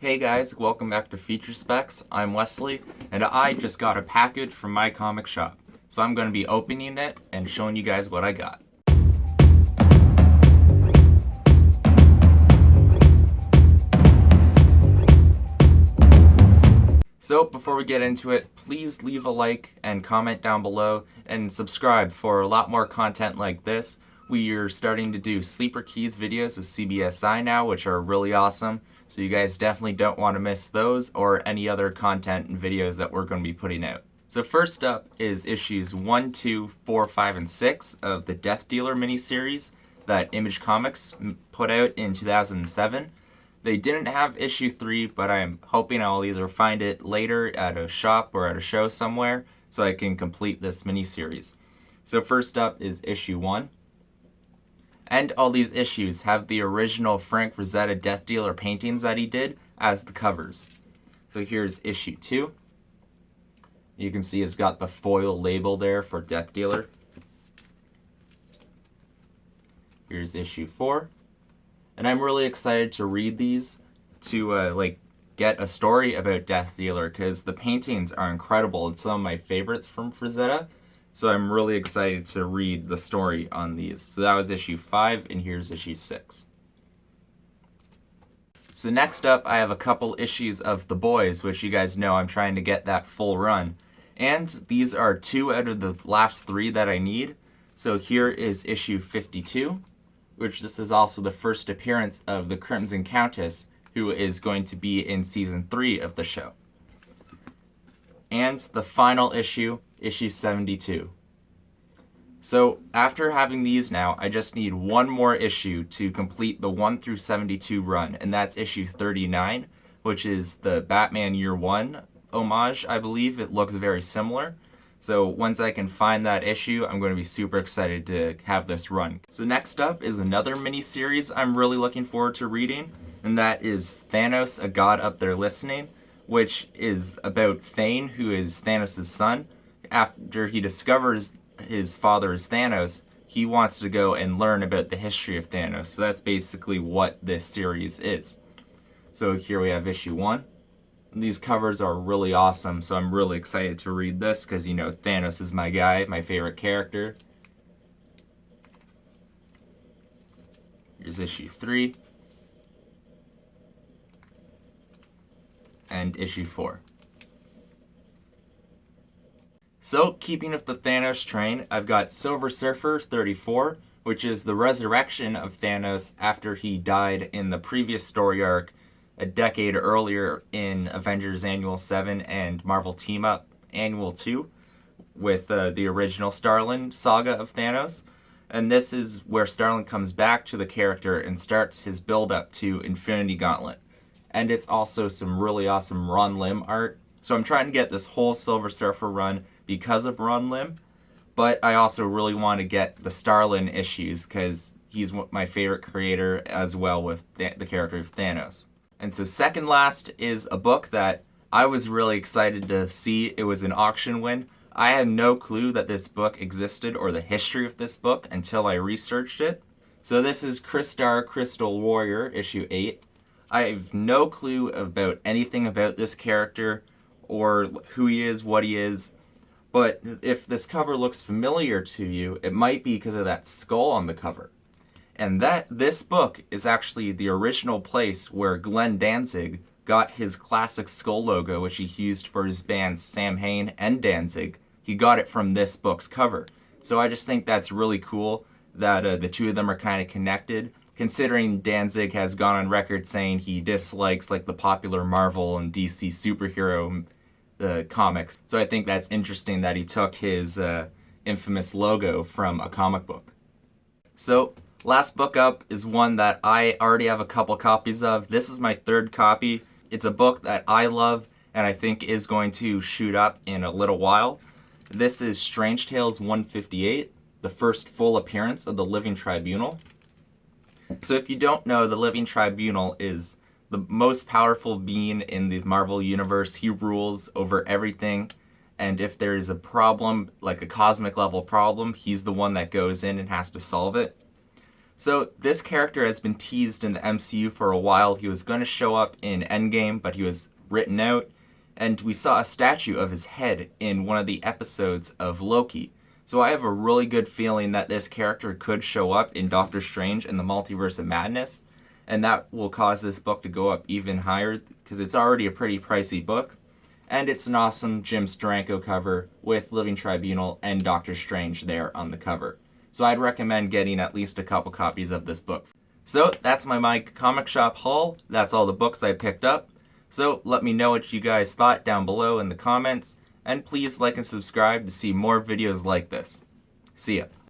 Hey guys, welcome back to Feature Specs. I'm Wesley, and I just got a package from Mycomicshop. So I'm going to be opening it and showing you guys what I got. So before we get into it, please leave a like and comment down below and subscribe for a lot more content like this. We are starting to do Sleeper Keys videos with CBSI now, which are really awesome. So you guys definitely don't want to miss those or any other content and videos that we're going to be putting out. So first up is issues 1, 2, 4, 5, and 6 of the Death Dealer miniseries that Image Comics put out in 2007. They didn't have issue 3, but I'm hoping I'll either find it later at a shop or at a show somewhere so I can complete this miniseries. So first up is issue 1. And all these issues have the original Frank Frazetta Death Dealer paintings that he did as the covers. So here's issue 2. You can see it's got the foil label there for Death Dealer. Here's issue 4. And I'm really excited to read these to get a story about Death Dealer because the paintings are incredible. It's some of my favorites from Frazetta. So I'm really excited to read the story on these. So that was issue 5, and here's issue 6. So next up, I have a couple issues of The Boys, which you guys know I'm trying to get that full run. And these are 2 out of the last 3 that I need. So here is issue 52, which this is also the first appearance of the Crimson Countess, who is going to be in season 3 of the show. And the final issue, issue 72. So after having these now, I just need one more issue to complete the 1 through 72 run, and that's issue 39, which is the Batman Year 1 homage, I believe. It looks very similar. So once I can find that issue, I'm going to be super excited to have this run. So next up is another mini-series I'm really looking forward to reading, and that is Thanos, A God Up There Listening, which is about Thane, who is Thanos' son. After he discovers his father is Thanos, he wants to go and learn about the history of Thanos. So that's basically what this series is. So here we have issue 1. These covers are really awesome, so I'm really excited to read this because, you know, Thanos is my guy, my favorite character. Here's issue 3. And issue 4. So, keeping with the Thanos train, I've got Silver Surfer 34, which is the resurrection of Thanos after he died in the previous story arc a decade earlier in Avengers Annual 7 and Marvel Team Up Annual 2 with the original Starlin saga of Thanos. And this is where Starlin comes back to the character and starts his build-up to Infinity Gauntlet. And it's also some really awesome Ron Lim art. So I'm trying to get this whole Silver Surfer run because of Ron Lim, but I also really want to get the Starlin issues because he's my favorite creator as well with the character of Thanos. And so second last is a book that I was really excited to see. It was an auction win. I had no clue that this book existed or the history of this book until I researched it. So this is Crystar Crystal Warrior, issue 8. I have no clue about anything about this character or who he is, what he is. But if this cover looks familiar to you, it might be because of that skull on the cover. And this book is actually the original place where Glenn Danzig got his classic skull logo, which he used for his bands Sam Hain and Danzig. He got it from this book's cover. So I just think that's really cool that the two of them are kind of connected, considering Danzig has gone on record saying he dislikes like the popular Marvel and DC superhero comics. So I think that's interesting that he took his infamous logo from a comic book. So last book up is one that I already have a couple copies of. This is my 3rd copy. It's a book that I love and I think is going to shoot up in a little while. This is Strange Tales 158, the first full appearance of the Living Tribunal. So if you don't know, the Living Tribunal is the most powerful being in the Marvel Universe. He rules over everything, and if there is a problem, like a cosmic level problem, he's the one that goes in and has to solve it. So this character has been teased in the MCU for a while. He was going to show up in Endgame, but he was written out. And we saw a statue of his head in one of the episodes of Loki. So I have a really good feeling that this character could show up in Doctor Strange and the Multiverse of Madness. And that will cause this book to go up even higher because it's already a pretty pricey book. And it's an awesome Jim Steranko cover with Living Tribunal and Doctor Strange there on the cover. So I'd recommend getting at least a couple copies of this book. So that's my comic shop haul. That's all the books I picked up. So let me know what you guys thought down below in the comments. And please like and subscribe to see more videos like this. See ya.